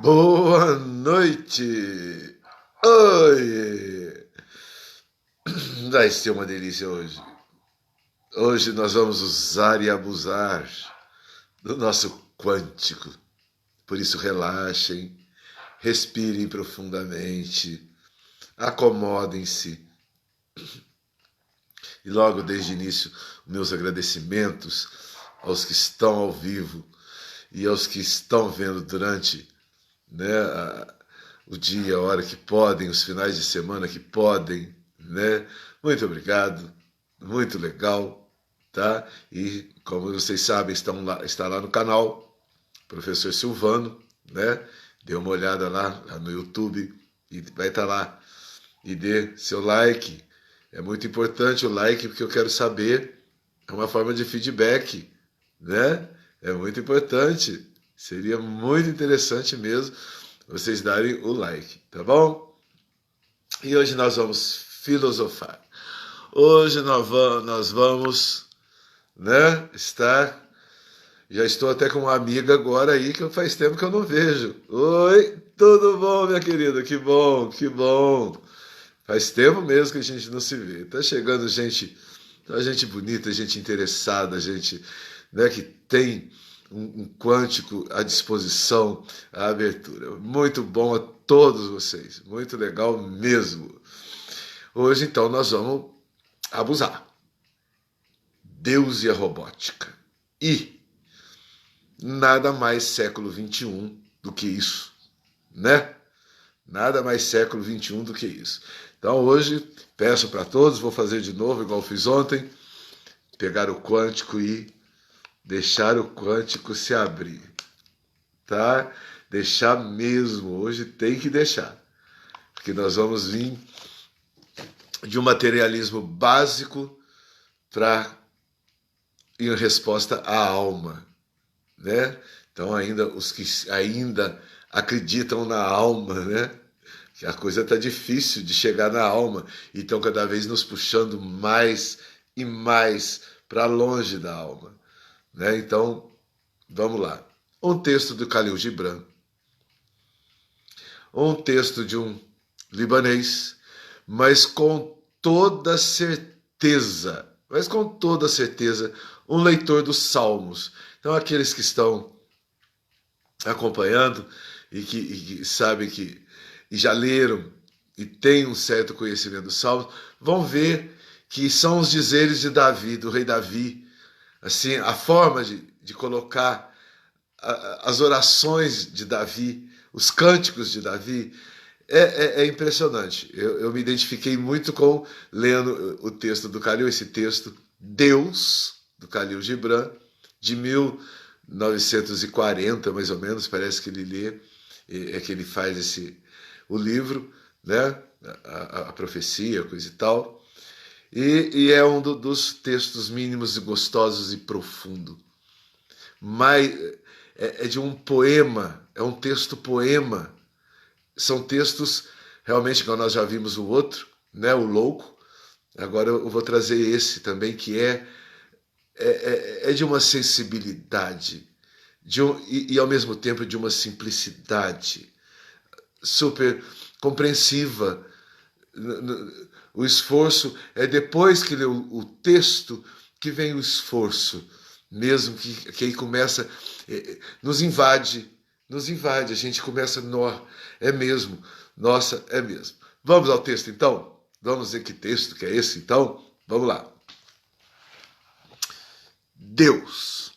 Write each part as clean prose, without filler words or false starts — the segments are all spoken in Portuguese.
Boa noite! Oi! Vai ser uma delícia hoje. Hoje nós vamos usar e abusar do nosso quântico. Por isso relaxem, respirem profundamente, acomodem-se. E logo desde o início, meus agradecimentos aos que estão ao vivo e aos que estão vendo durante, né, o dia, a hora que podem, os finais de semana que podem, né? Muito obrigado, muito legal, tá? E como vocês sabem, está lá no canal, Professor Silvano, né? Dê uma olhada lá no YouTube e vai estar lá. E dê seu like. É muito importante o like, porque eu quero saber, é uma forma de feedback, né? É muito importante. Seria muito interessante mesmo vocês darem o like, tá bom? E hoje nós vamos filosofar. Hoje nós vamos, né, estar... Já estou até com uma amiga agora aí que faz tempo que eu não vejo. Oi, tudo bom, minha querida? Que bom, que bom. Faz tempo mesmo que a gente não se vê. Tá chegando gente bonita, gente interessada, gente, né, que tem um quântico à disposição, à abertura. Muito bom a todos vocês. Muito legal mesmo. Hoje, então, nós vamos abusar. Deus e a robótica. E nada mais século XXI do que isso, né? Nada mais século XXI do que isso. Então hoje, peço para todos, vou fazer de novo, igual fiz ontem, pegar o quântico e deixar o quântico se abrir, tá? Deixar mesmo, hoje tem que deixar, porque nós vamos vir de um materialismo básico para em resposta à alma, né? Então ainda os que ainda acreditam na alma, né? Que a coisa está difícil de chegar na alma, e estão cada vez nos puxando mais e mais para longe da alma, né? Então, vamos lá. Um texto do Khalil Gibran, um texto de um libanês, mas com toda certeza, um leitor dos Salmos. Então, aqueles que estão acompanhando e que sabem que e já leram e têm um certo conhecimento dos Salmos, vão ver que são os dizeres de Davi, do rei Davi, assim, a forma de colocar as orações de Davi, os cânticos de Davi, é impressionante. Eu me identifiquei muito com lendo o texto do Khalil, esse texto, Deus, do Khalil Gibran, de 1940, mais ou menos, parece que ele lê, é que ele faz o livro, né? A profecia, coisa e tal. E é um dos textos mínimos e gostosos e profundo. Mas é de um poema, é um texto poema. São textos, realmente, como nós já vimos o outro, né? O Louco. Agora eu vou trazer esse também, que é de uma sensibilidade, e ao mesmo tempo de uma simplicidade super compreensiva. O esforço é depois que lê o texto que vem o esforço, mesmo que aí começa, nos invade, a gente começa, é mesmo, nossa, é mesmo. Vamos ao texto então? Vamos ver que texto que é esse então? Vamos lá. Deus.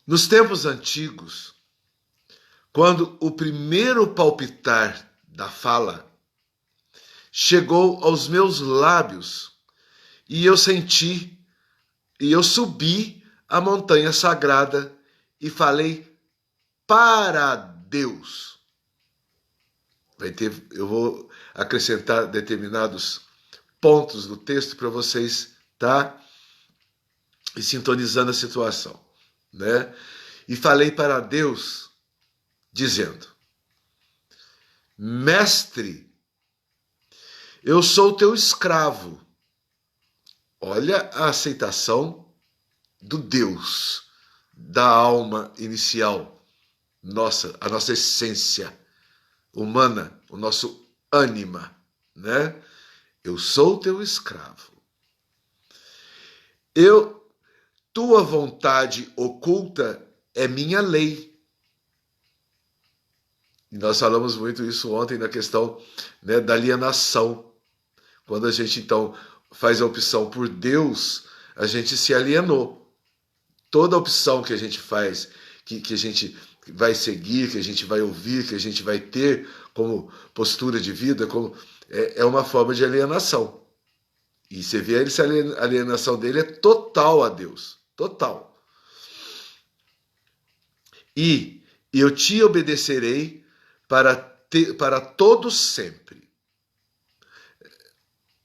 Nos tempos antigos, quando o primeiro palpitar da fala chegou aos meus lábios e eu subi a montanha sagrada e falei para Deus. Eu vou acrescentar determinados pontos do texto para vocês, tá? E sintonizando a situação, né? E falei para Deus, dizendo: Mestre, eu sou teu escravo. Olha a aceitação do Deus, da alma inicial, a nossa essência humana, o nosso ânima, né? Eu sou teu escravo. Tua vontade oculta é minha lei. E nós falamos muito isso ontem na questão, né, da alienação. Quando a gente, então, faz a opção por Deus, a gente se alienou. Toda opção que a gente faz, que a gente vai seguir, que a gente vai ouvir, que a gente vai ter como postura de vida, é uma forma de alienação. E você vê essa alienação dele é total a Deus. Total. E eu te obedecerei para todos sempre.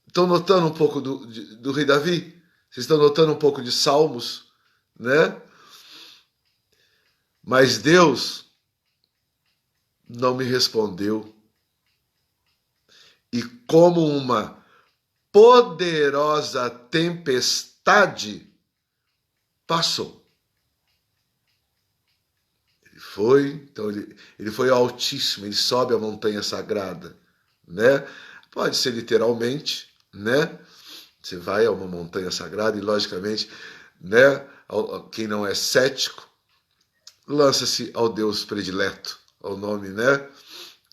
Estão notando um pouco do rei Davi? Vocês estão notando um pouco de Salmos, né? Mas Deus não me respondeu. E como uma poderosa tempestade, passou. Ele foi ao Altíssimo, ele sobe a montanha sagrada, né? Pode ser literalmente, né? Você vai a uma montanha sagrada e, logicamente, né? Quem não é cético, lança-se ao Deus predileto, ao nome, né?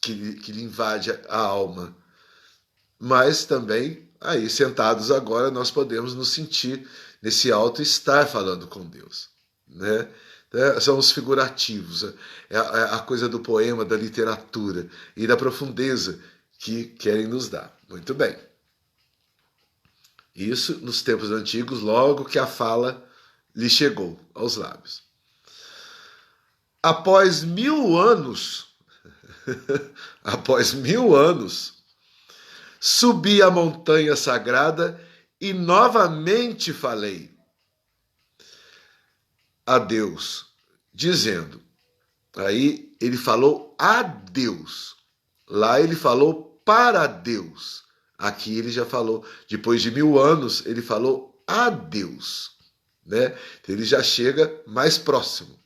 Que lhe invade a alma. Mas também, aí, sentados agora, nós podemos nos sentir nesse alto estar falando com Deus, né? São os figurativos, é a coisa do poema, da literatura e da profundeza que querem nos dar. Muito bem. Isso nos tempos antigos, logo que a fala lhe chegou aos lábios. Após 1000 anos, subi a montanha sagrada e novamente falei a Deus, dizendo, aí ele falou a Deus, lá ele falou para Deus, aqui ele já falou, depois de 1000 anos, ele falou a Deus, né? Então ele já chega mais próximo,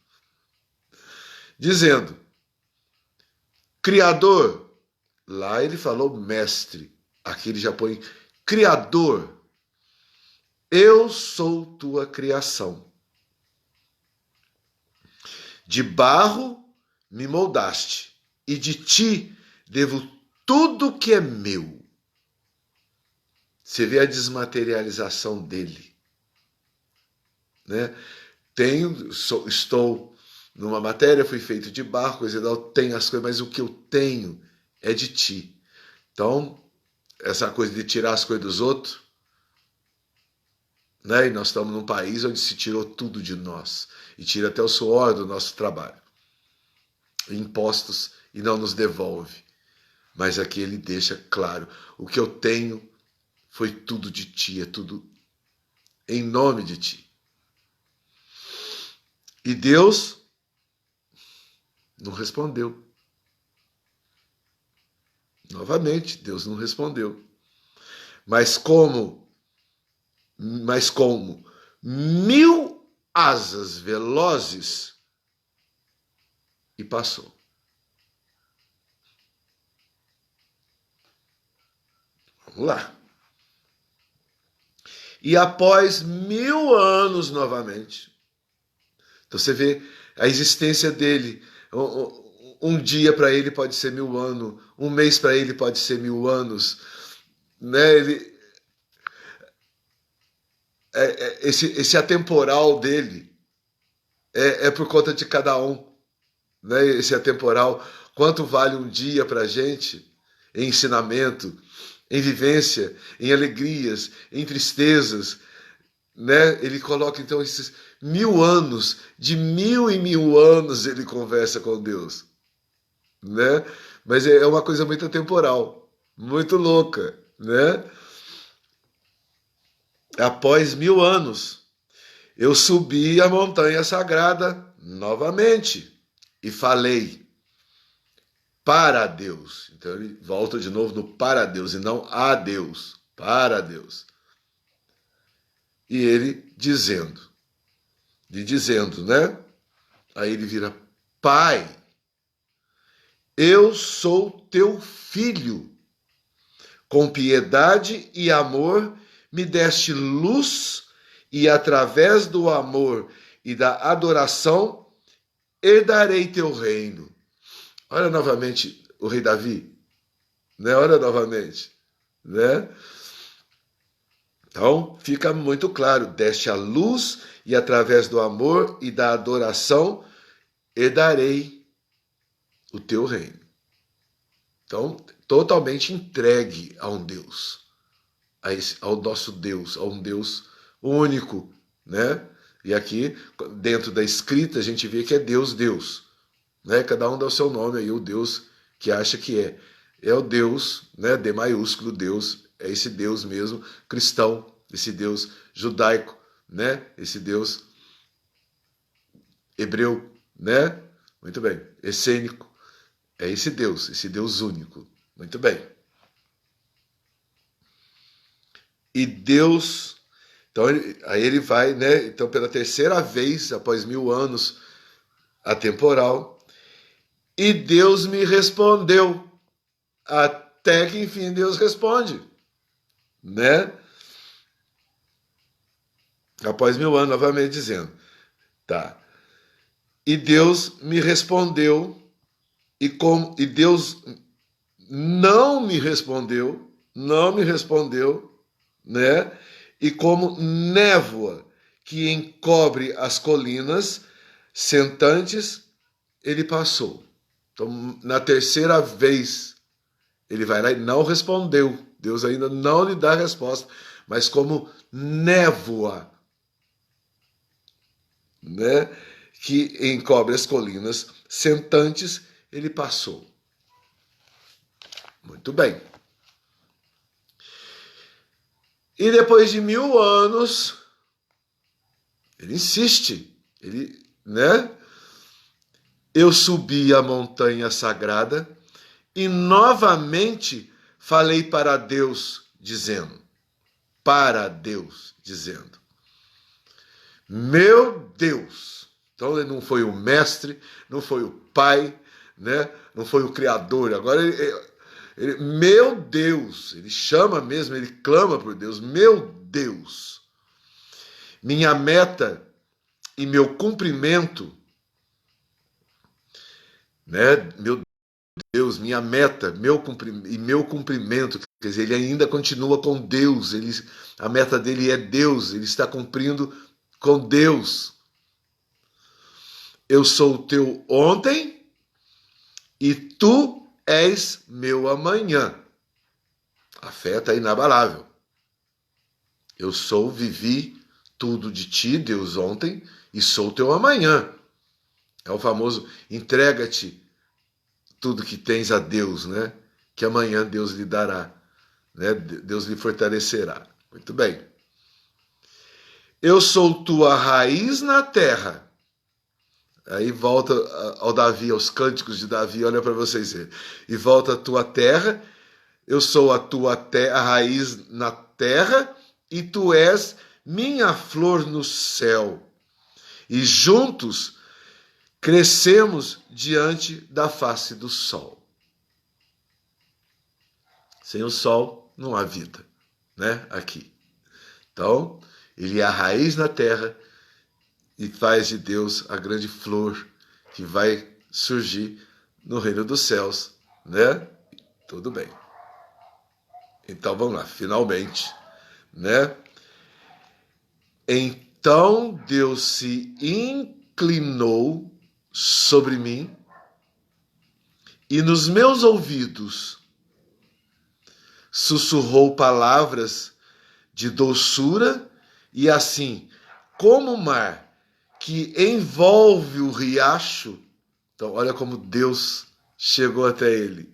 dizendo, Criador, lá ele falou mestre, aqui ele já põe Criador, eu sou tua criação. De barro me moldaste, e de ti devo tudo que é meu. Você vê a desmaterialização dele, né? Estou numa matéria, fui feito de barro, coisa e tal, tenho as coisas, mas o que eu tenho é de ti. Então, essa coisa de tirar as coisas dos outros, né? E nós estamos num país onde se tirou tudo de nós. E tira até o suor do nosso trabalho. Impostos e não nos devolve. Mas aqui ele deixa claro, o que eu tenho foi tudo de ti, é tudo em nome de ti. E Deus não respondeu. Novamente, Deus não respondeu. Mas como 1000 asas velozes, e passou. Vamos lá. E após 1000 anos novamente, então você vê a existência dele. Um dia para ele pode ser 1000 anos, um mês para ele pode ser 1000 anos, né? Esse atemporal dele é por conta de cada um, né? Esse atemporal, quanto vale um dia para a gente em ensinamento, em vivência, em alegrias, em tristezas, né? Ele coloca então esses 1000 anos, de 1000 em 1000 anos ele conversa com Deus, né? Mas é uma coisa muito atemporal, muito louca, né? Após 1000 anos, eu subi a montanha sagrada novamente e falei para Deus. Então ele volta de novo no para Deus e não a Deus, para Deus. E ele dizendo, né? Aí ele vira Pai, Eu sou teu filho. Com piedade e amor me deste luz, e através do amor e da adoração herdarei teu reino. Olha novamente o rei Davi, né? Olha novamente, né? Então, fica muito claro, deste a luz e através do amor e da adoração herdarei o teu reino. Então, totalmente entregue a um Deus, ao nosso Deus, a um Deus único, né? E aqui, dentro da escrita, a gente vê que é Deus, Deus, né? Cada um dá o seu nome aí, o Deus que acha que é. É o Deus, né? D maiúsculo, Deus, é esse Deus mesmo, cristão, esse Deus judaico, né? Esse Deus hebreu, né? Muito bem, essênico, é esse Deus único. Muito bem. E Deus, então aí ele vai, né? Então pela terceira vez, após 1000 anos, atemporal, e Deus me respondeu, até que enfim Deus responde, né? Após 1000 anos, novamente dizendo, tá? E Deus me respondeu, e Deus não me respondeu, né? E como névoa que encobre as colinas sentantes, ele passou. Então, na terceira vez, ele vai lá e não respondeu. Deus ainda não lhe dá a resposta, mas como névoa, né, que encobre as colinas sentantes, ele passou. Muito bem. E depois de 1000 anos, ele insiste, né? Eu subi a montanha sagrada e novamente falei para Deus, dizendo, meu Deus. Então ele não foi o mestre, não foi o pai, né? Não foi o criador. Agora meu Deus, ele chama mesmo, ele clama por Deus, meu Deus. Minha meta e meu cumprimento, né? Meu Deus, minha meta, meu cumprimento, quer dizer, ele ainda continua com Deus, a meta dele é Deus, ele está cumprindo com Deus. Eu sou o teu ontem e tu és meu amanhã. A fé está inabalável. Eu vivi tudo de ti, Deus, ontem, e sou teu amanhã. É o famoso entrega-te tudo que tens a Deus, né? Que amanhã Deus lhe dará, né? Deus lhe fortalecerá. Muito bem. Eu sou tua raiz na terra. Aí volta ao Davi, aos cânticos de Davi, olha para vocês verem. E volta a tua terra, eu sou a a raiz na terra, e tu és minha flor no céu. E juntos crescemos diante da face do sol. Sem o sol não há vida, né? Aqui. Então, ele é a raiz na terra e faz de Deus a grande flor que vai surgir no reino dos céus, né? Tudo bem. Então, vamos lá, finalmente, né? Então Deus se inclinou sobre mim e nos meus ouvidos sussurrou palavras de doçura e assim, como o mar que envolve o riacho, então olha como Deus chegou até ele,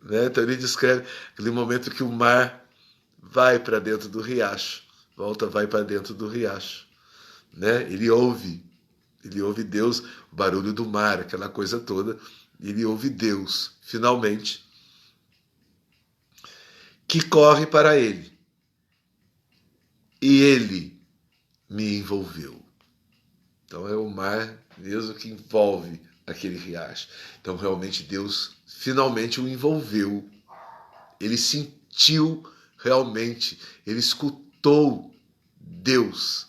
né? Então ele descreve aquele momento que o mar vai para dentro do riacho, vai para dentro do riacho, né? Ele ouve Deus, o barulho do mar, aquela coisa toda, ele ouve Deus, finalmente, que corre para ele. E ele me envolveu. Então é o mar mesmo que envolve, aquele riacho. Então, realmente, Deus finalmente o envolveu. Ele sentiu realmente, ele escutou Deus.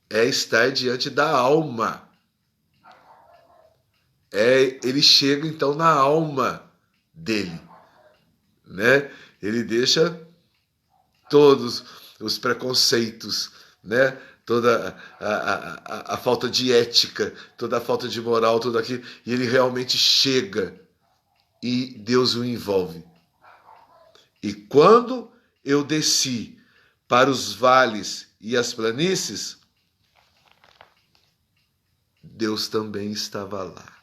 É estar diante da alma. Ele chega, então, na alma dele, né? Ele deixa todos os preconceitos, né? Toda a falta de ética, toda a falta de moral, tudo aquilo, e ele realmente chega e Deus o envolve. E quando eu desci para os vales e as planícies, Deus também estava lá.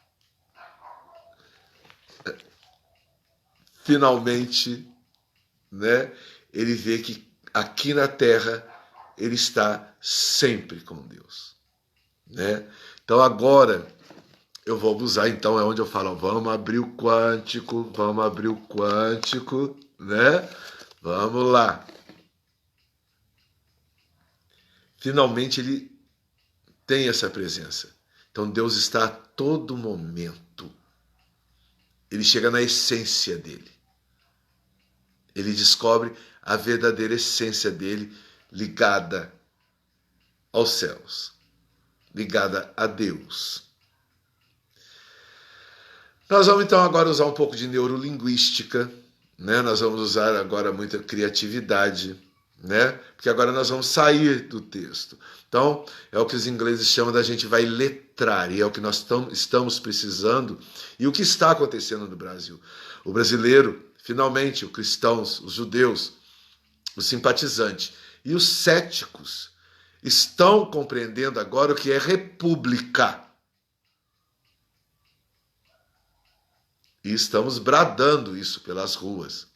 Finalmente, né, ele vê que aqui na terra ele está sempre com Deus, né? Então agora eu vou abusar, então é onde eu falo, vamos abrir o quântico, né? Vamos lá. Finalmente ele tem essa presença. Então Deus está a todo momento. Ele chega na essência dele. Ele descobre a verdadeira essência dele ligada aos céus, ligada a Deus. Nós vamos então agora usar um pouco de neurolinguística, né? Nós vamos usar agora muita criatividade, né? Porque agora nós vamos sair do texto. Então, é o que os ingleses chamam da gente vai letrar, e é o que nós estamos precisando, e o que está acontecendo no Brasil. O brasileiro, finalmente, os cristãos, os judeus, os simpatizantes e os céticos estão compreendendo agora o que é república. E estamos bradando isso pelas ruas.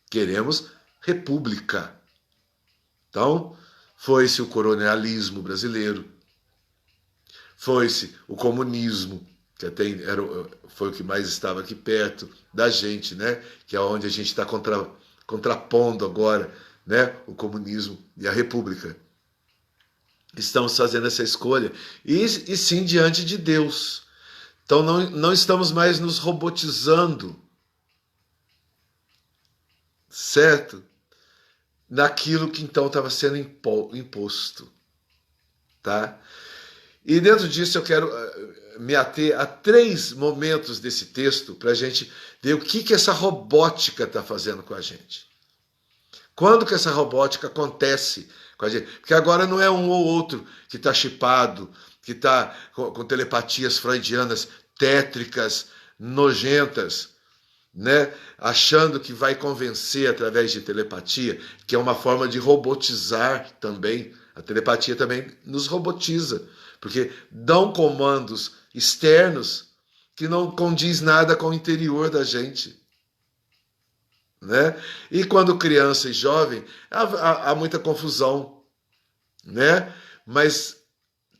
Queremos república. Então, foi-se o colonialismo brasileiro, foi-se o comunismo, que até foi o que mais estava aqui perto da gente, né? Que é onde a gente está contrapondo agora, né? O comunismo e a república. Estamos fazendo essa escolha, e sim diante de Deus. Então não estamos mais nos robotizando, certo? Naquilo que então estava sendo imposto, tá? E dentro disso eu quero me ater a 3 momentos desse texto para a gente ver o que essa robótica está fazendo com a gente. Quando que essa robótica acontece com a gente? Porque agora não é um ou outro que está chipado, que está com telepatias freudianas tétricas, nojentas, né? Achando que vai convencer através de telepatia, que é uma forma de robotizar também. A telepatia também nos robotiza, porque dão comandos externos que não condiz nada com o interior da gente, né? E quando criança e jovem, há muita confusão, né? Mas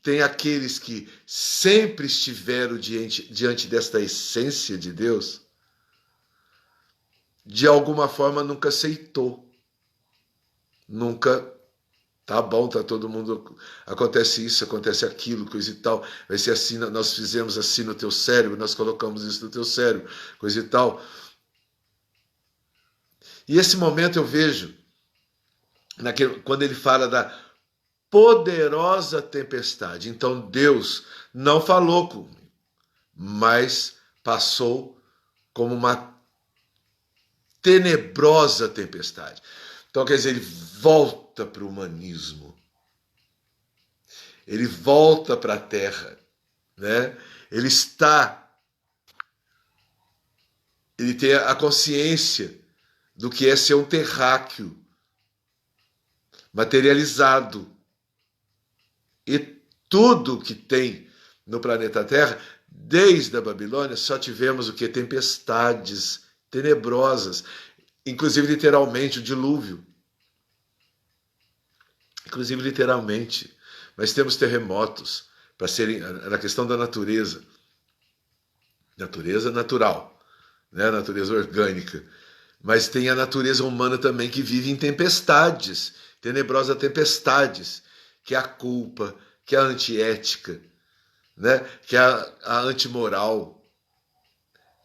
tem aqueles que sempre estiveram diante desta essência de Deus, de alguma forma nunca aceitou, nunca, tá bom, tá todo mundo, acontece isso, acontece aquilo, coisa e tal, vai ser assim, nós fizemos assim no teu cérebro, nós colocamos isso no teu cérebro, coisa e tal. E esse momento eu vejo, quando ele fala da poderosa tempestade. Então Deus não falou comigo, mas passou como uma tenebrosa tempestade. Então, quer dizer, ele volta para o humanismo. Ele volta para a terra, né? Ele tem a consciência do que é ser um terráqueo materializado. E tudo que tem no planeta Terra, desde a Babilônia, só tivemos o que? Tempestades tenebrosas, inclusive literalmente o dilúvio. Inclusive literalmente. Mas temos terremotos, para serem na questão da natureza. Natureza natural, né? Natureza orgânica. Mas tem a natureza humana também que vive em tempestades, tenebrosas tempestades, que é a culpa, que é a antiética, né? Que é a antimoral,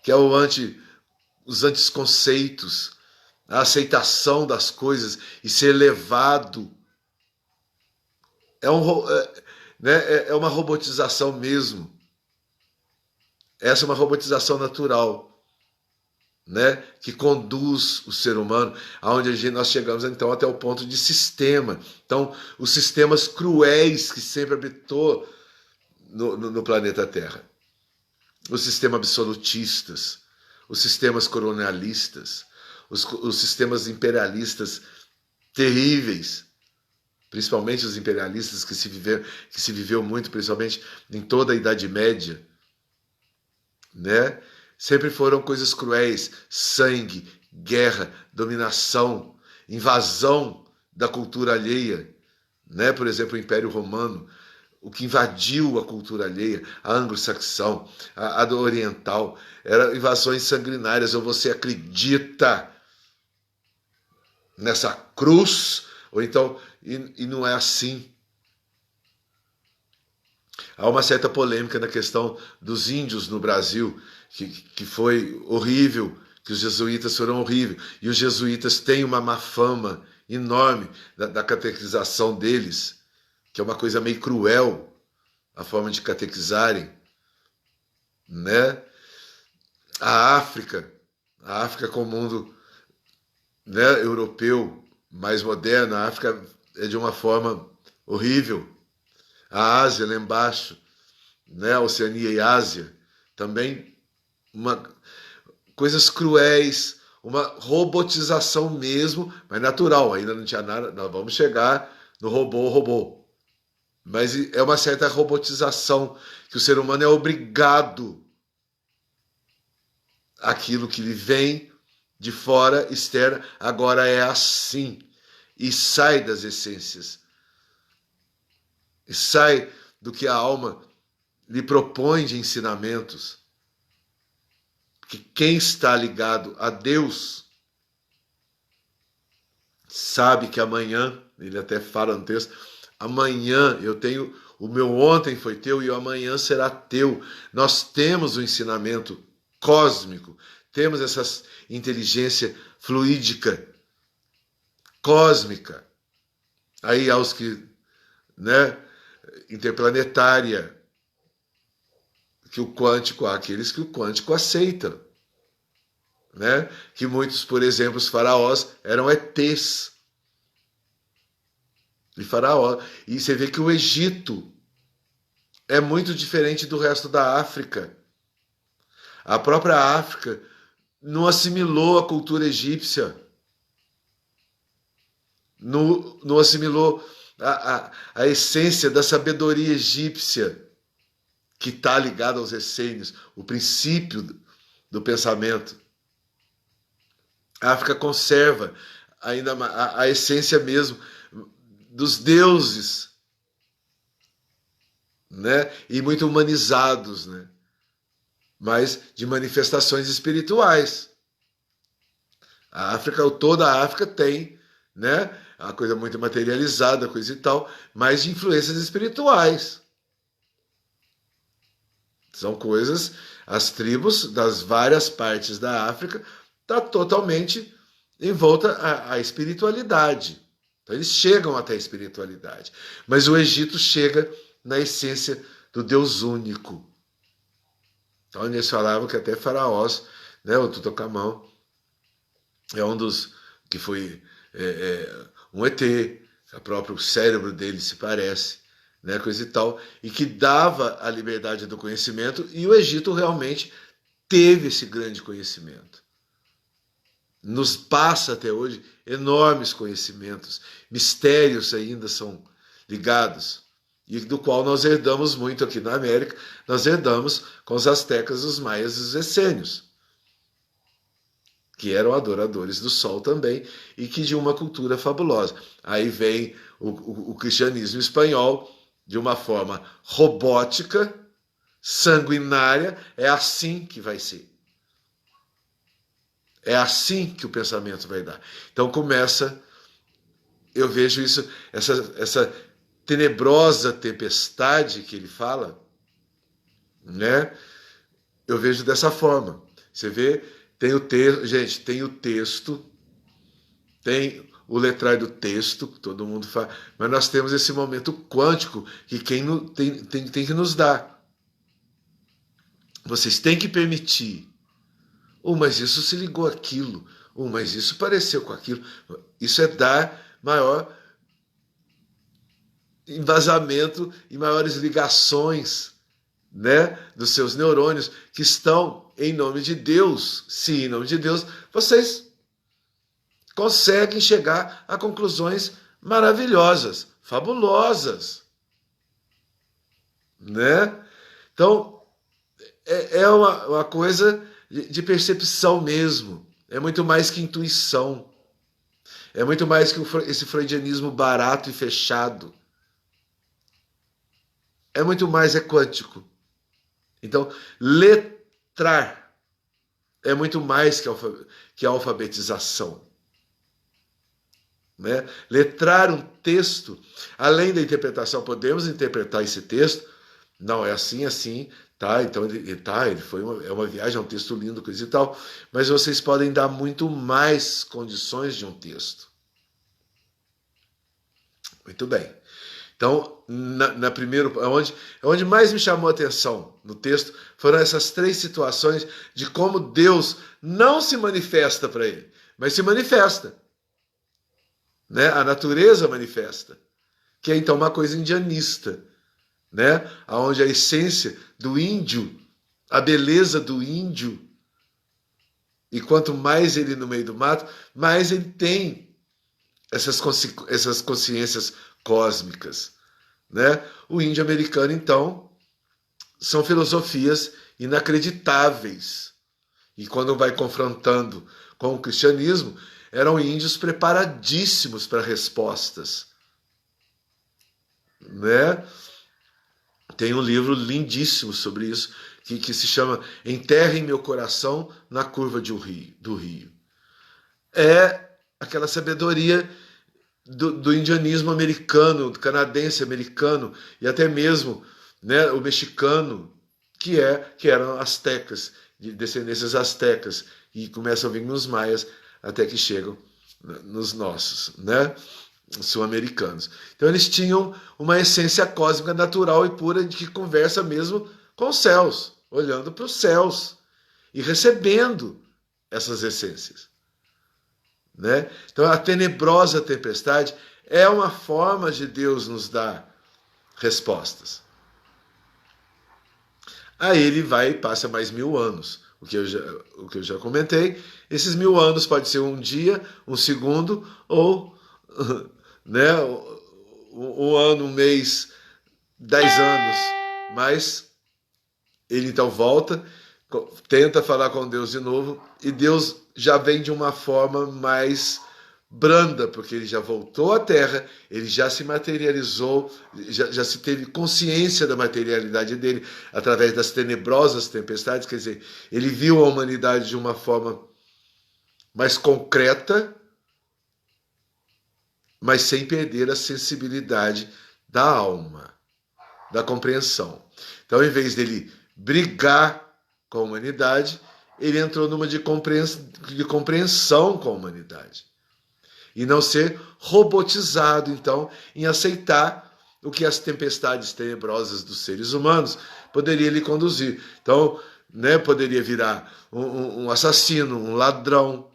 que é os anticonceitos, a aceitação das coisas e ser levado. É uma robotização mesmo. Essa é uma robotização natural, né? Que conduz o ser humano aonde nós chegamos então até o ponto de sistema. Então, os sistemas cruéis que sempre habitou no planeta Terra. Os sistemas absolutistas, os sistemas colonialistas, os sistemas imperialistas terríveis, principalmente os imperialistas que se viveu muito, principalmente em toda a Idade Média, né? Sempre foram coisas cruéis, sangue, guerra, dominação, invasão da cultura alheia, né? Por exemplo, o Império Romano, o que invadiu a cultura alheia, a anglo-saxão, a do oriental, eram invasões sanguinárias. Ou você acredita nessa cruz, ou então, e não é assim. Há uma certa polêmica na questão dos índios no Brasil, que foi horrível, que os jesuítas foram horríveis. E os jesuítas têm uma má fama enorme da catequização deles, que é uma coisa meio cruel, a forma de catequizarem, né? A África com o mundo, né, europeu mais moderno, a África é de uma forma horrível. A Ásia lá embaixo, né, a Oceania e Ásia, também coisas cruéis, uma robotização mesmo, mas natural, ainda não tinha nada, nós vamos chegar no robô. Mas é uma certa robotização, que o ser humano é obrigado àquilo que lhe vem de fora, externa, agora é assim, e sai das essências, e sai do que a alma lhe propõe de ensinamentos. Que quem está ligado a Deus sabe que amanhã, ele até fala no texto, amanhã eu tenho, o meu ontem foi teu e o amanhã será teu. Nós temos o ensinamento cósmico, temos essa inteligência fluídica, cósmica. Aí há os que, né, interplanetária, que o quântico, há aqueles que o quântico aceita, né? Que muitos, por exemplo, os faraós eram ETs de faraó. E você vê que o Egito é muito diferente do resto da África. A própria África não assimilou a cultura egípcia, não assimilou a essência da sabedoria egípcia, que está ligado aos essênios, o princípio do pensamento. A África conserva ainda a essência mesmo dos deuses, né? E muito humanizados, né? Mas de manifestações espirituais. Toda a África tem, né, a coisa muito materializada, coisa e tal, mas de influências espirituais. São coisas, as tribos das várias partes da África está totalmente envolta à espiritualidade. Então eles chegam até a espiritualidade. Mas o Egito chega na essência do Deus único. Então eles falavam que até faraós, né, o Tutancâmon, é um dos que foi um ET, o próprio cérebro dele se parece, né, coisa e tal, e que dava a liberdade do conhecimento, e o Egito realmente teve esse grande conhecimento. Nos passa até hoje enormes conhecimentos, mistérios ainda são ligados, e do qual nós herdamos muito aqui na América, nós herdamos com os astecas, os maias e os essênios, que eram adoradores do sol também, e que de uma cultura fabulosa. Aí vem o cristianismo espanhol, de uma forma robótica, sanguinária, é assim que vai ser. É assim que o pensamento vai dar. Então começa, eu vejo isso, essa tenebrosa tempestade que ele fala, né? Eu vejo dessa forma. Você vê, tem o texto, gente, tem o texto, tem o letrar do texto, todo mundo faz, mas nós temos esse momento quântico que quem tem que nos dar. Vocês têm que permitir. Mas isso se ligou àquilo. Mas isso pareceu com aquilo. Isso é dar maior embasamento e maiores ligações, né, dos seus neurônios que estão em nome de Deus. Sim, em nome de Deus, vocês conseguem chegar a conclusões maravilhosas, fabulosas, né? Então, é uma coisa de percepção mesmo. É muito mais que intuição. É muito mais que esse freudianismo barato e fechado. É muito mais, é quântico. Então, letrar é muito mais que a alfabetização. Né? Letrar um texto, além da interpretação, podemos interpretar esse texto, não, é assim, assim, tá, então ele foi é uma viagem, é um texto lindo, coisa e tal, mas vocês podem dar muito mais condições de um texto. Muito bem. Então, na primeira, onde mais me chamou a atenção no texto foram essas três situações de como Deus não se manifesta para ele, mas se manifesta. Né? A natureza manifesta, que é então uma coisa indianista, né? Onde a essência do índio, a beleza do índio, e quanto mais ele no meio do mato, mais ele tem essas consciências cósmicas, né? O índio americano, então, são filosofias inacreditáveis. E quando vai confrontando com o cristianismo, eram índios preparadíssimos para respostas, né? Tem um livro lindíssimo sobre isso, que se chama Enterre Meu Coração na Curva do Rio. É aquela sabedoria do indianismo americano, do canadense americano, e até mesmo, né, o mexicano, que eram astecas, de descendências astecas, e começam a vir nos maias, até que chegam nos nossos, né, sul-americanos. Então eles tinham uma essência cósmica natural e pura de que conversa mesmo com os céus, olhando para os céus e recebendo essas essências. Né? Então a tenebrosa tempestade é uma forma de Deus nos dar respostas. Aí ele vai e passa mais 1000 anos. O que eu já comentei. Esses 1000 anos pode ser um dia, um segundo, ou né, um ano, um mês, 10 anos. Mas ele então volta, tenta falar com Deus de novo, e Deus já vem de uma forma mais branda, porque ele já voltou à Terra, ele já se materializou, já se teve consciência da materialidade dele através das tenebrosas tempestades, quer dizer, ele viu a humanidade de uma forma mais concreta, mas sem perder a sensibilidade da alma, da compreensão. Então, em vez dele brigar com a humanidade, ele entrou numa de compreensão com a humanidade. E não ser robotizado, então, em aceitar o que as tempestades tenebrosas dos seres humanos poderiam lhe conduzir. Então, né, poderia virar um assassino, um ladrão,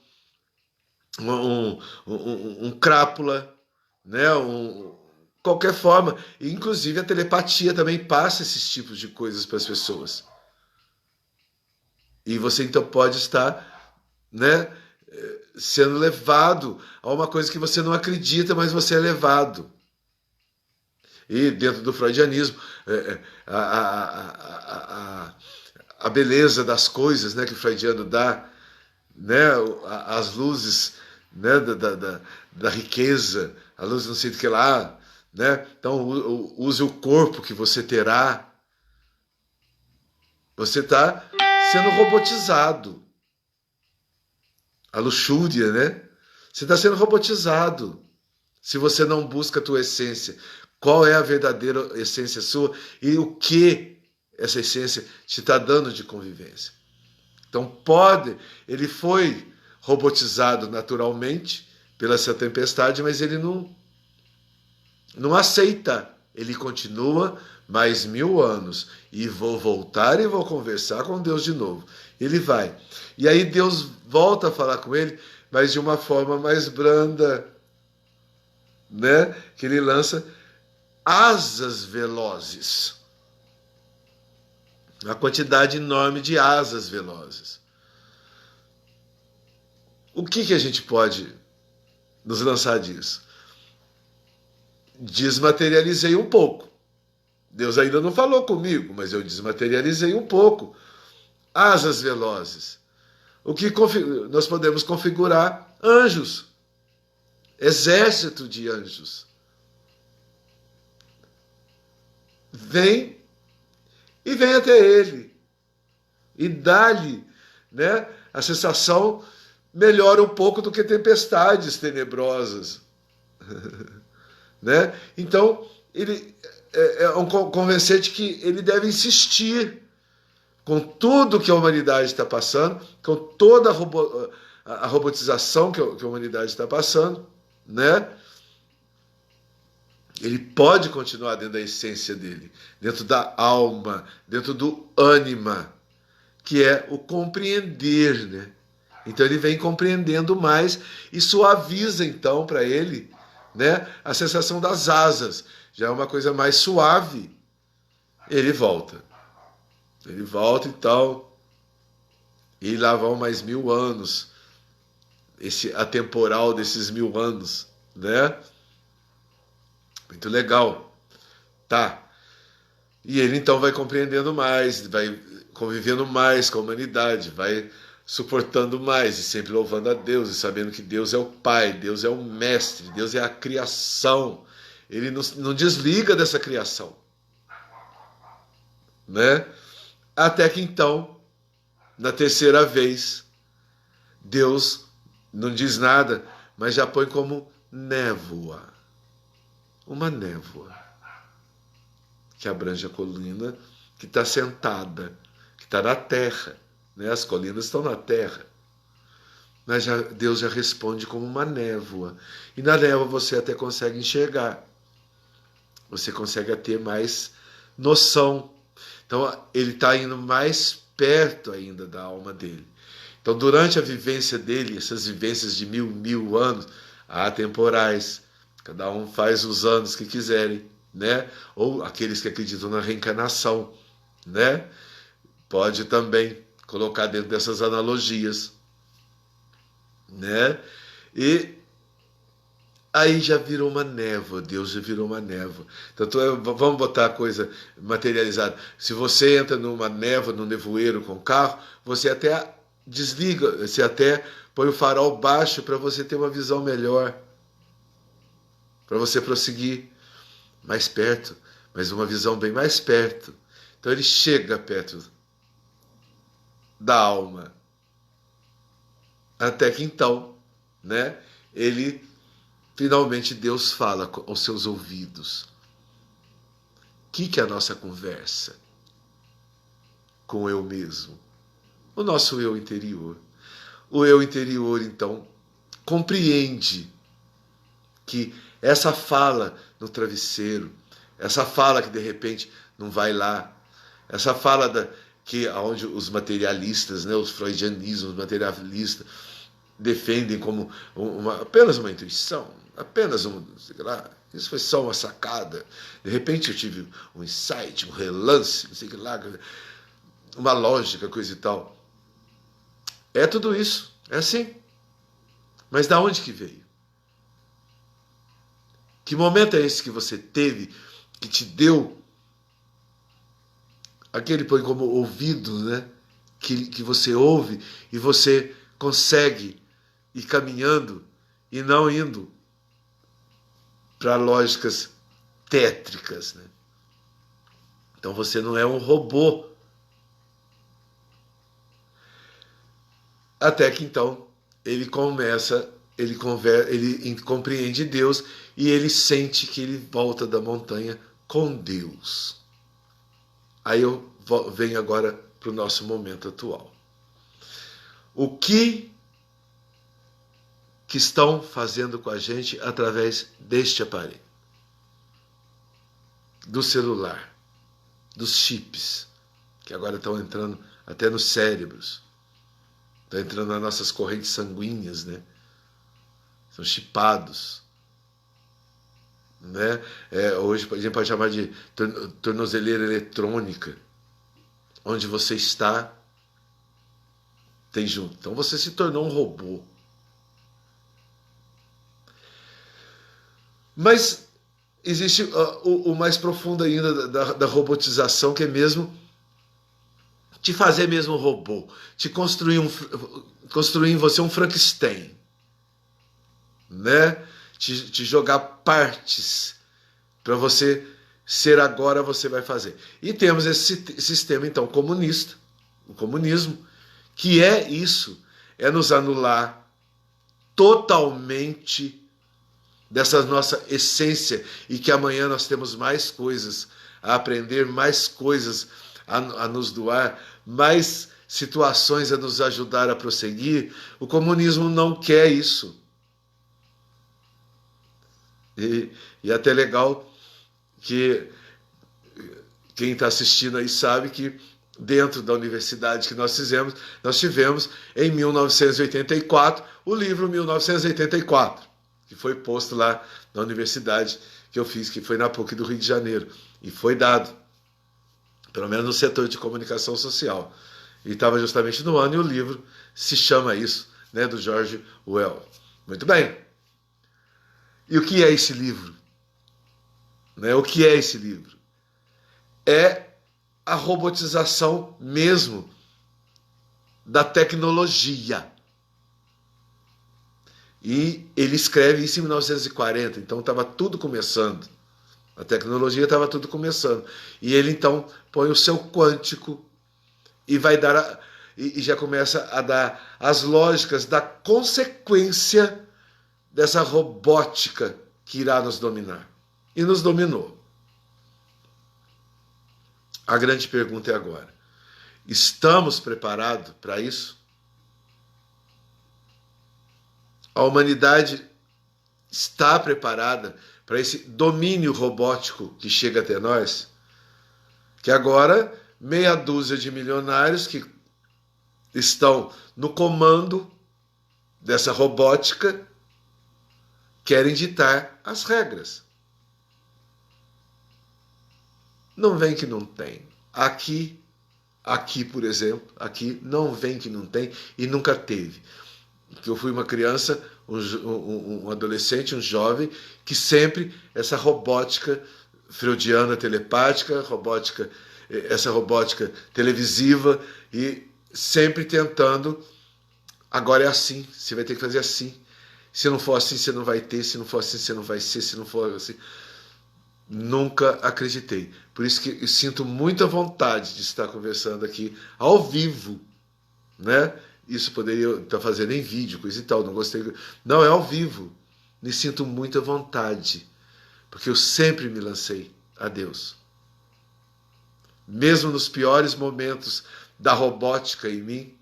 um crápula, né, qualquer forma. E, inclusive, a telepatia também passa esses tipos de coisas para as pessoas. E você, então, pode estar, né, sendo levado a uma coisa que você não acredita, mas você é levado. E dentro do freudianismo, a beleza das coisas, né, que o freudiano dá, né, as luzes, né, da riqueza, a luz não sei do que lá, né? Então use o corpo que você terá. Você está sendo robotizado. A luxúria, né? Você está sendo robotizado. Se você não busca a tua essência, qual é a verdadeira essência sua e o que essa essência te está dando de convivência. Então ele foi robotizado naturalmente pela essa tempestade, mas ele não aceita. Ele continua mais 1000 anos e vou voltar e vou conversar com Deus de novo. Ele vai. E aí Deus volta a falar com ele, mas de uma forma mais branda, né? Que ele lança asas velozes. Uma quantidade enorme de asas velozes. O que a gente pode nos lançar disso? Desmaterializei um pouco. Deus ainda não falou comigo, mas eu desmaterializei um pouco. Asas velozes. O que nós podemos configurar? Anjos. Exército de anjos. Vem até ele. E dá-lhe, né, a sensação melhora um pouco do que tempestades tenebrosas. Né? Então, ele é um convencente que ele deve insistir com tudo que a humanidade está passando, com toda a robotização que a humanidade está passando, né? Ele pode continuar dentro da essência dele, dentro da alma, dentro do ânima, que é o compreender, né? Então ele vem compreendendo mais e suaviza então para ele, né, a sensação das asas. Já é uma coisa mais suave. Ele volta e tal, e lá vão mais 1000 anos, esse atemporal desses 1000 anos, né? Muito legal. Tá. E ele então vai compreendendo mais, vai convivendo mais com a humanidade, vai suportando mais e sempre louvando a Deus e sabendo que Deus é o Pai, Deus é o Mestre, Deus é a criação. Ele não desliga dessa criação, né? Até que então, na terceira vez, Deus não diz nada, mas já põe como névoa. Uma névoa que abrange a colina, que está sentada, que está na terra. Né? As colinas estão na terra. Mas Deus já responde como uma névoa. E na névoa você até consegue enxergar. Você consegue ter mais noção. Então ele está indo mais perto ainda da alma dele. Então durante a vivência dele, essas vivências de 1000 anos, atemporais, cada um faz os anos que quiserem, né? Ou aqueles que acreditam na reencarnação, né? Pode também colocar dentro dessas analogias, né? E aí já virou uma névoa, Deus já virou uma névoa. Então, vamos botar a coisa materializada. Se você entra numa névoa, num nevoeiro com carro, você até desliga, você até põe o farol baixo para você ter uma visão melhor, para você prosseguir mais perto, mas uma visão bem mais perto. Então ele chega perto da alma. Até que então, né, finalmente Deus fala aos seus ouvidos. O que é a nossa conversa com o eu mesmo? O nosso eu interior. O eu interior, então, compreende que essa fala no travesseiro, essa fala que de repente não vai lá, essa fala que onde os materialistas, né, os freudianismos materialistas, defendem como apenas uma intuição, apenas sei lá, isso foi só uma sacada, de repente eu tive um insight, um relance, não sei que lá, uma lógica, coisa e tal. É tudo isso, é assim. Mas da onde que veio? Que momento é esse que você teve, que te deu aquele põe como ouvido, né? Que você ouve e você consegue ir caminhando e não indo para lógicas tétricas, né? Então você não é um robô. Até que então ele compreende Deus e ele sente que ele volta da montanha com Deus. Aí eu vem agora para o nosso momento atual. O que estão fazendo com a gente através deste aparelho? Do celular, dos chips, que agora estão entrando até nos cérebros, estão entrando nas nossas correntes sanguíneas, né? São chipados. Né? Hoje a gente pode chamar de tornozeleira eletrônica. Onde você está, tem junto. Então você se tornou um robô. Mas existe o mais profundo ainda da robotização, que é mesmo te fazer mesmo um robô, te construir em você um Frankenstein, né? Te jogar partes para você ser agora, você vai fazer. E temos esse sistema então comunista, o comunismo, que é isso, é nos anular totalmente dessa nossa essência, e que amanhã nós temos mais coisas a aprender, mais coisas a nos doar, mais situações a nos ajudar a prosseguir. O comunismo não quer isso. E até legal que quem está assistindo aí sabe que dentro da universidade que nós tivemos em 1984 o livro 1984, que foi posto lá na universidade que eu fiz, que foi na PUC do Rio de Janeiro, e foi dado, pelo menos no setor de comunicação social, e estava justamente no ano, e o livro se chama isso, né, do George Orwell. Muito bem. E o que é esse livro? Né? O que é esse livro? É a robotização mesmo da tecnologia. E ele escreve isso em 1940, então estava tudo começando. A tecnologia estava tudo começando. E ele então põe o seu quântico e vai dar e já começa a dar as lógicas da consequência dessa robótica que irá nos dominar. E nos dominou. A grande pergunta é agora: estamos preparados para isso? A humanidade está preparada para esse domínio robótico que chega até nós? Que agora, meia dúzia de milionários que estão no comando dessa robótica querem ditar as regras. Não vem que não tem. Aqui, por exemplo, aqui não vem que não tem e nunca teve. Eu fui uma criança, um adolescente, um jovem, que sempre essa robótica freudiana telepática, essa robótica televisiva, e sempre tentando, agora é assim, você vai ter que fazer assim. Se não for assim, você não vai ter, se não for assim, você não vai ser, se não for assim. Nunca acreditei. Por isso que eu sinto muita vontade de estar conversando aqui ao vivo, né? Isso poderia estar fazendo em vídeo, coisa e tal, não gostei. Não, é ao vivo. Me sinto muita vontade, porque eu sempre me lancei a Deus. Mesmo nos piores momentos da robótica em mim.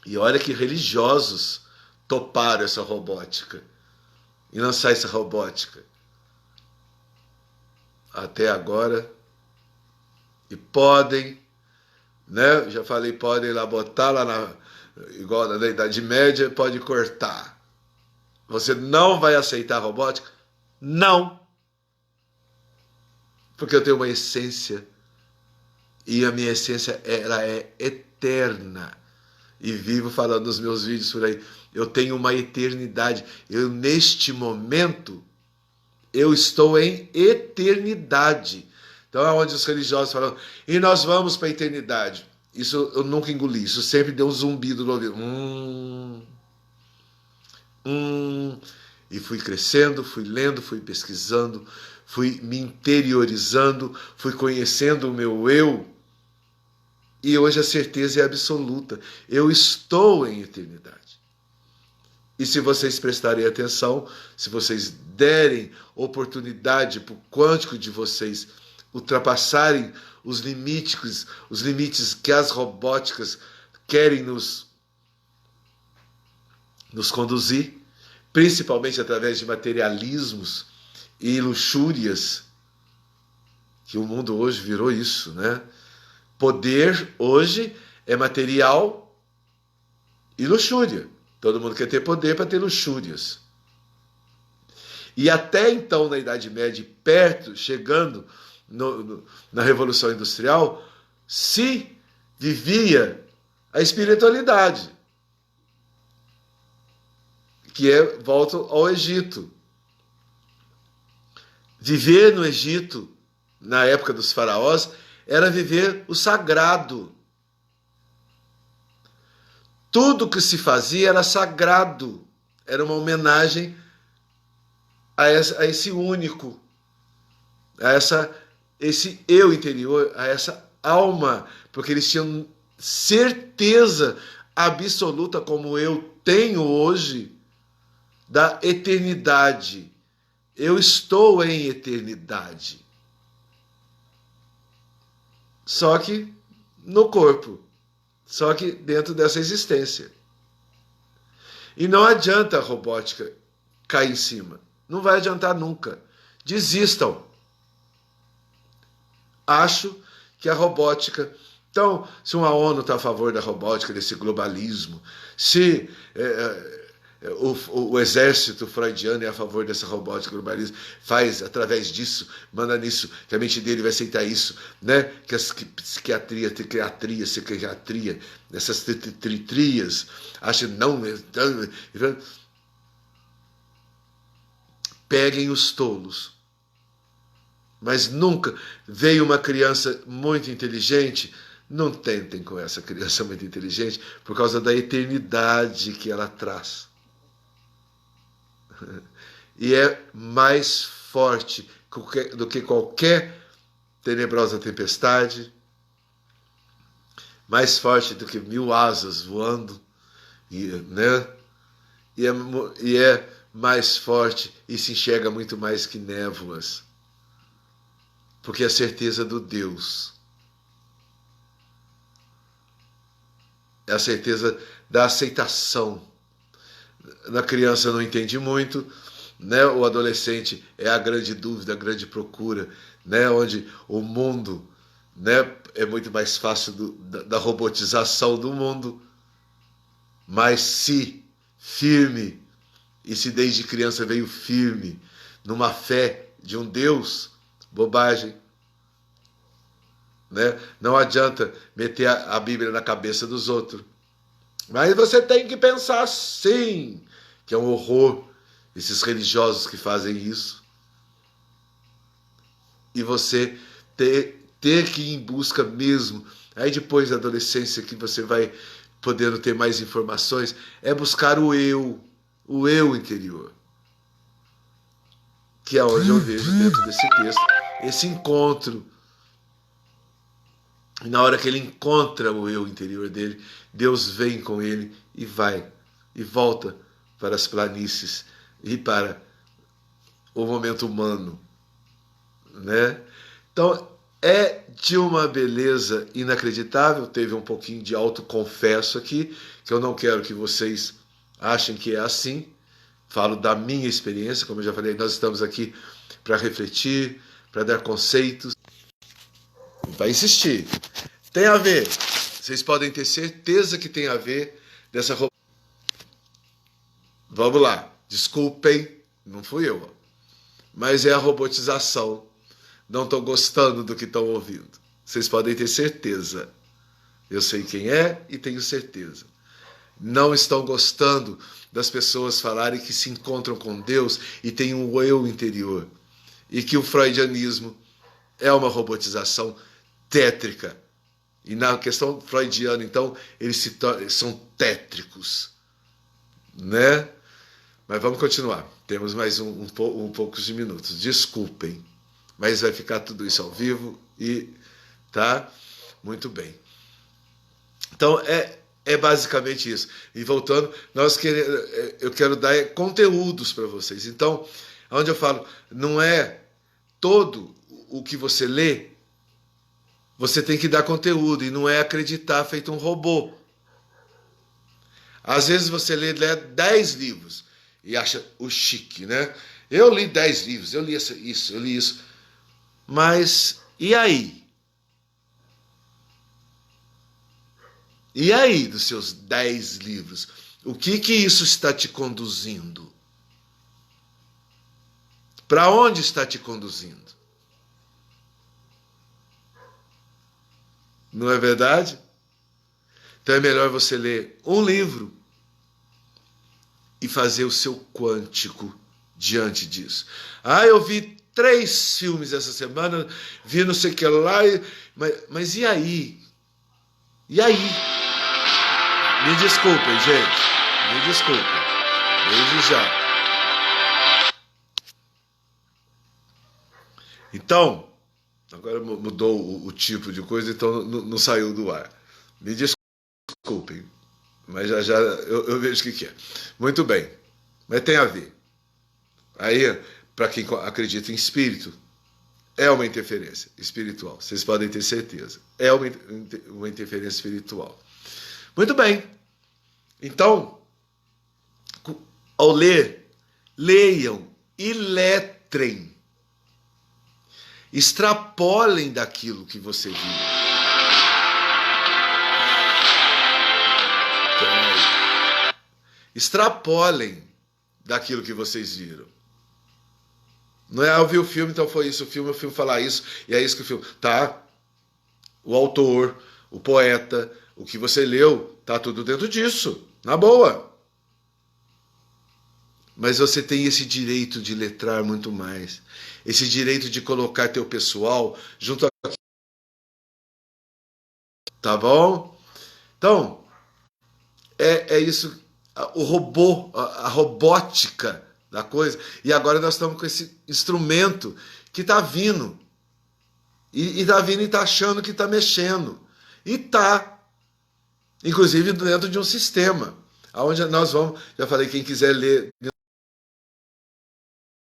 E olha que religiosos toparam essa robótica e lançar essa robótica. Até agora. E podem, né? Já falei, podem lá botar lá igual na Idade Média, pode cortar. Você não vai aceitar a robótica? Não. Porque eu tenho uma essência, e a minha essência, ela é eterna. E vivo falando nos meus vídeos por aí, eu tenho uma eternidade. Eu, neste momento, eu estou em eternidade. Então é onde os religiosos falam, e nós vamos para a eternidade. Isso eu nunca engoli, isso sempre deu um zumbido no ouvido. E fui crescendo, fui lendo, fui pesquisando, fui me interiorizando, fui conhecendo o meu eu. E hoje a certeza é absoluta. Eu estou em eternidade. E se vocês prestarem atenção, se vocês derem oportunidade para o quântico de vocês ultrapassarem os limites que as robóticas querem nos conduzir, principalmente através de materialismos e luxúrias, que o mundo hoje virou isso, né? Poder hoje é material e luxúria. Todo mundo quer ter poder para ter luxúrias. E até então, na Idade Média, perto, chegando na Revolução Industrial, se vivia a espiritualidade, que volta ao Egito. Viver no Egito, na época dos faraós, era viver o sagrado. Tudo que se fazia era sagrado, era uma homenagem a esse único, a esse eu interior, a essa alma, porque eles tinham certeza absoluta, como eu tenho hoje, da eternidade. Eu estou em eternidade. Só que no corpo, só que dentro dessa existência. E não adianta a robótica cair em cima. Não vai adiantar nunca. Desistam. Acho que a robótica... Então, se uma ONU está a favor da robótica, desse globalismo, se o exército freudiano é a favor dessa robótica globalismo, faz através disso, manda nisso, que a mente dele vai aceitar isso, né? Que as psiquiatria, essas trias, acham não... Peguem os tolos. Mas nunca veio uma criança muito inteligente. Não tentem com essa criança muito inteligente por causa da eternidade que ela traz. E é mais forte do que qualquer tenebrosa tempestade, mais forte do que 1000 asas voando, né? E é mais forte e se enxerga muito mais que névoas, porque é a certeza do Deus. É a certeza da aceitação. A criança não entende muito, né? O adolescente é a grande dúvida, a grande procura, né? Onde o mundo, né? É muito mais fácil da robotização do mundo, mas se firme, e se desde criança veio firme numa fé de um Deus, bobagem. Né? Não adianta meter a Bíblia na cabeça dos outros. Mas você tem que pensar assim, que é um horror, esses religiosos que fazem isso. E você ter que ir em busca mesmo. Aí depois da adolescência que você vai podendo ter mais informações, é buscar o eu interior. Que é onde eu vejo dentro desse texto esse encontro. E na hora que ele encontra o eu interior dele, Deus vem com ele e vai, e volta para as planícies e para o momento humano, né? Então, é de uma beleza inacreditável. Teve um pouquinho de autoconfesso aqui, que eu não quero que vocês achem que é assim. Falo da minha experiência, como eu já falei, nós estamos aqui para refletir, para dar conceitos. Vai insistir. Tem a ver. Vocês podem ter certeza que tem a ver dessa roupa. Vamos lá. Desculpem, não fui eu. Mas é a robotização. Não estou gostando do que estão ouvindo. Vocês podem ter certeza. Eu sei quem é e tenho certeza. Não estão gostando das pessoas falarem que se encontram com Deus e têm um eu interior. E que o freudianismo é uma robotização tétrica. E na questão freudiana, então, eles são tétricos. Né? Mas vamos continuar. Temos mais poucos de minutos. Desculpem. Mas vai ficar tudo isso ao vivo e tá muito bem. Então, é basicamente isso. E voltando, eu quero dar conteúdos para vocês. Então, onde eu falo, não é todo o que você lê Você tem que dar conteúdo e não é acreditar feito um robô. Às vezes você lê 10 livros e acha o chique, né? Eu li 10 livros, eu li isso, eu li isso. Mas e aí? E aí, dos seus 10 livros? O que isso está te conduzindo? Para onde está te conduzindo? Não é verdade? Então é melhor você ler um livro e fazer o seu quântico diante disso. Ah, eu vi 3 filmes essa semana, vi não sei o que lá, mas e aí? E aí? Me desculpem, gente. Me desculpem. Desde já. Então, agora mudou o tipo de coisa, então não saiu do ar. Me desculpem. Mas já eu vejo o que é. Muito bem. Mas tem a ver. Aí, para quem acredita em espírito, é uma interferência espiritual. Vocês podem ter certeza. É uma interferência espiritual. Muito bem. Então, ao ler, leiam e letrem. Extrapolem daquilo que você viu. Extrapolem daquilo que vocês viram. Não é, eu vi o filme, então foi isso, o filme falar isso, e é isso que o filme... Tá, o autor, o poeta, o que você leu, tá tudo dentro disso, na boa. Mas você tem esse direito de letrar muito mais. Esse direito de colocar teu pessoal junto a... Tá bom? Então, é isso... O robô, a robótica da coisa. E agora nós estamos com esse instrumento que está vindo. E está vindo e está achando que está mexendo. E está. Inclusive dentro de um sistema. Onde nós vamos... Já falei, quem quiser ler... É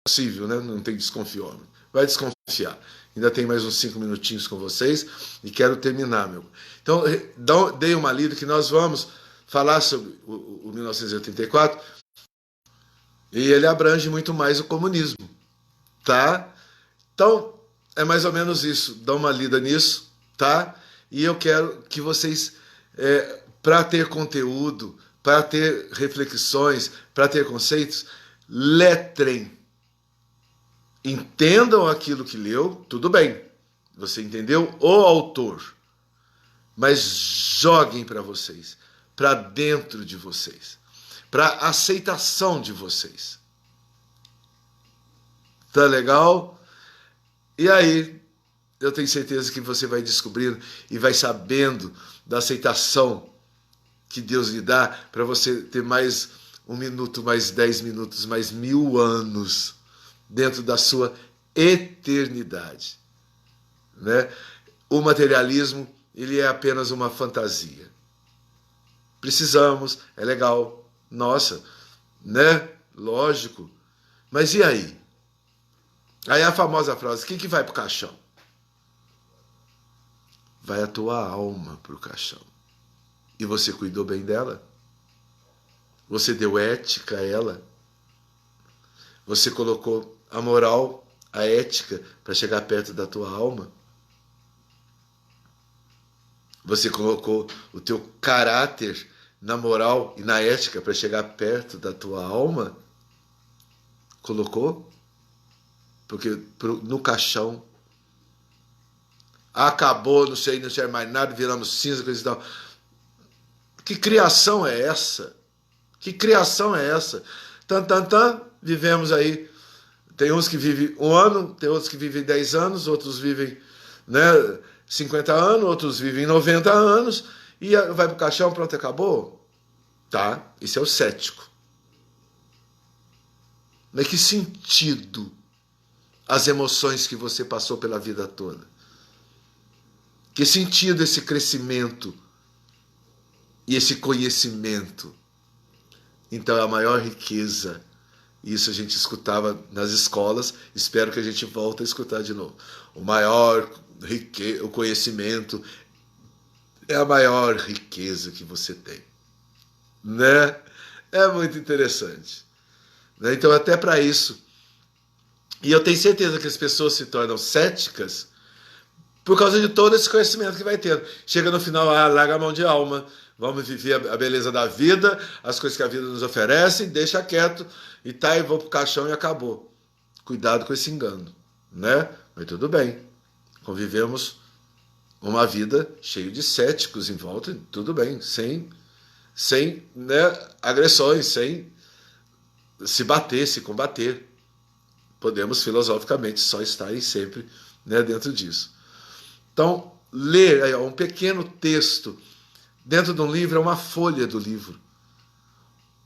possível, né? Não tem desconfiômetro. Vai desconfiar. Ainda tem mais uns 5 minutinhos com vocês. E quero terminar, meu. Então, dei uma lida que nós vamos... falar sobre o 1984, e ele abrange muito mais o comunismo, tá? Então, é mais ou menos isso. Dá uma lida nisso, tá? E eu quero que vocês, para ter conteúdo, para ter reflexões, para ter conceitos, letrem. Entendam aquilo que leu, tudo bem. Você entendeu o autor. Mas joguem para vocês. Para dentro de vocês, para aceitação de vocês. Tá legal? E aí, eu tenho certeza que você vai descobrindo e vai sabendo da aceitação que Deus lhe dá para você ter mais 1 minuto, mais 10 minutos, mais 1000 anos dentro da sua eternidade, né? O materialismo, ele é apenas uma fantasia. Precisamos, é legal, nossa, né? Lógico. Mas e aí? Aí a famosa frase, quem que vai pro caixão? Vai a tua alma pro caixão. E você cuidou bem dela? Você deu ética a ela? Você colocou a moral, a ética para chegar perto da tua alma? Você colocou o teu caráter na moral e na ética para chegar perto da tua alma? Colocou? Porque no caixão acabou, não sei mais nada, viramos cinza, coisa e tal. Que criação é essa? Que criação é essa? Vivemos aí. Tem uns que vivem 1 ano, tem outros que vivem 10 anos, outros vivem, né, 50 anos, outros vivem 90 anos, e vai pro caixão, pronto, acabou? Tá, isso é o cético. Mas que sentido as emoções que você passou pela vida toda? Que sentido esse crescimento e esse conhecimento? Então é a maior riqueza. Isso a gente escutava nas escolas, espero que a gente volte a escutar de novo. O maior o conhecimento é a maior riqueza que você tem, né? É muito interessante, né? Então, até para isso, e eu tenho certeza que as pessoas se tornam céticas por causa de todo esse conhecimento que vai tendo. Chega no final, larga a mão de alma, vamos viver a beleza da vida, as coisas que a vida nos oferece, deixa quieto, e tá, e vou pro caixão e acabou. Cuidado com esse engano, né? Mas tudo bem, convivemos uma vida cheia de céticos em volta, tudo bem, sem né, agressões, sem se bater, se combater. Podemos filosoficamente só estar aí sempre, né, dentro disso. Então, ler um pequeno texto dentro de um livro é uma folha do livro.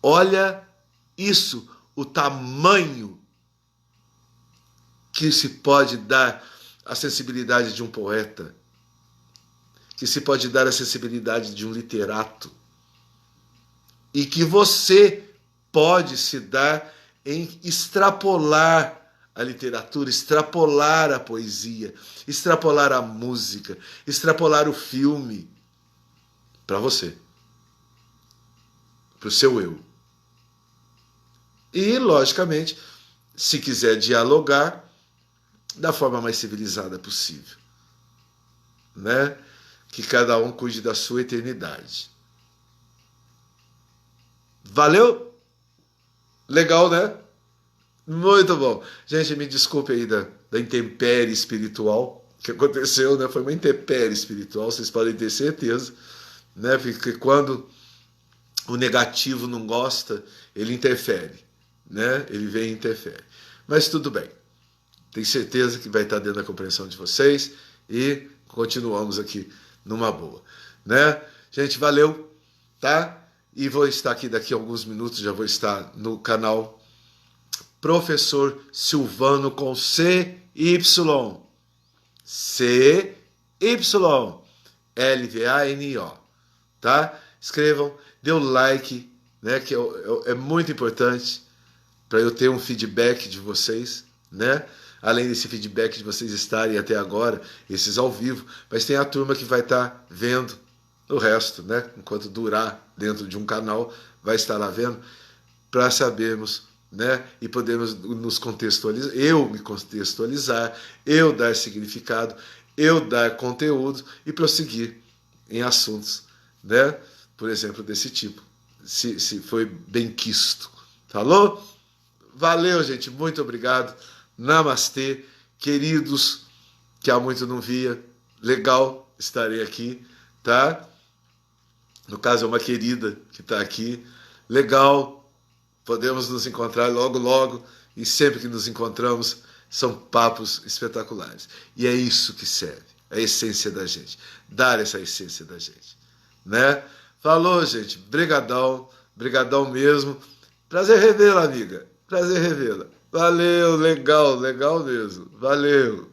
Olha isso, o tamanho que se pode dar a sensibilidade de um poeta, que se pode dar a sensibilidade de um literato, e que você pode se dar em extrapolar a literatura, extrapolar a poesia, extrapolar a música, extrapolar o filme para você, para o seu eu. E, logicamente, se quiser dialogar, da forma mais civilizada possível, né? Que cada um cuide da sua eternidade. Valeu? Legal, né? Muito bom. Gente, me desculpe aí da intempérie espiritual que aconteceu, né? Foi uma intempérie espiritual, vocês podem ter certeza, né? Porque quando o negativo não gosta, ele interfere, né? Ele vem e interfere. Mas tudo bem. Tenho certeza que vai estar dentro da compreensão de vocês e continuamos aqui numa boa, né? Gente, valeu, tá? E vou estar aqui daqui a alguns minutos, já vou estar no canal Professor Silvano com CY. CYLVANO, tá? Escrevam, dê o like, né? Que é muito importante para eu ter um feedback de vocês, né? Além desse feedback de vocês estarem até agora, esses ao vivo, mas tem a turma que vai estar vendo o resto, né? Enquanto durar dentro de um canal, vai estar lá vendo, para sabermos, né? E podemos nos contextualizar, eu me contextualizar, eu dar significado, eu dar conteúdo e prosseguir em assuntos, né? Por exemplo, desse tipo, se foi bem quisto. Falou? Valeu, gente, muito obrigado. Namastê, queridos, que há muito não via. Legal, estarei aqui, tá? No caso, é uma querida que está aqui. Legal, podemos nos encontrar logo, logo. E sempre que nos encontramos, são papos espetaculares. E é isso que serve, a essência da gente. Dar essa essência da gente, né? Falou, gente. Brigadão, brigadão mesmo. Prazer revê-la, amiga. Prazer revê-la. Valeu, legal, legal mesmo. Valeu.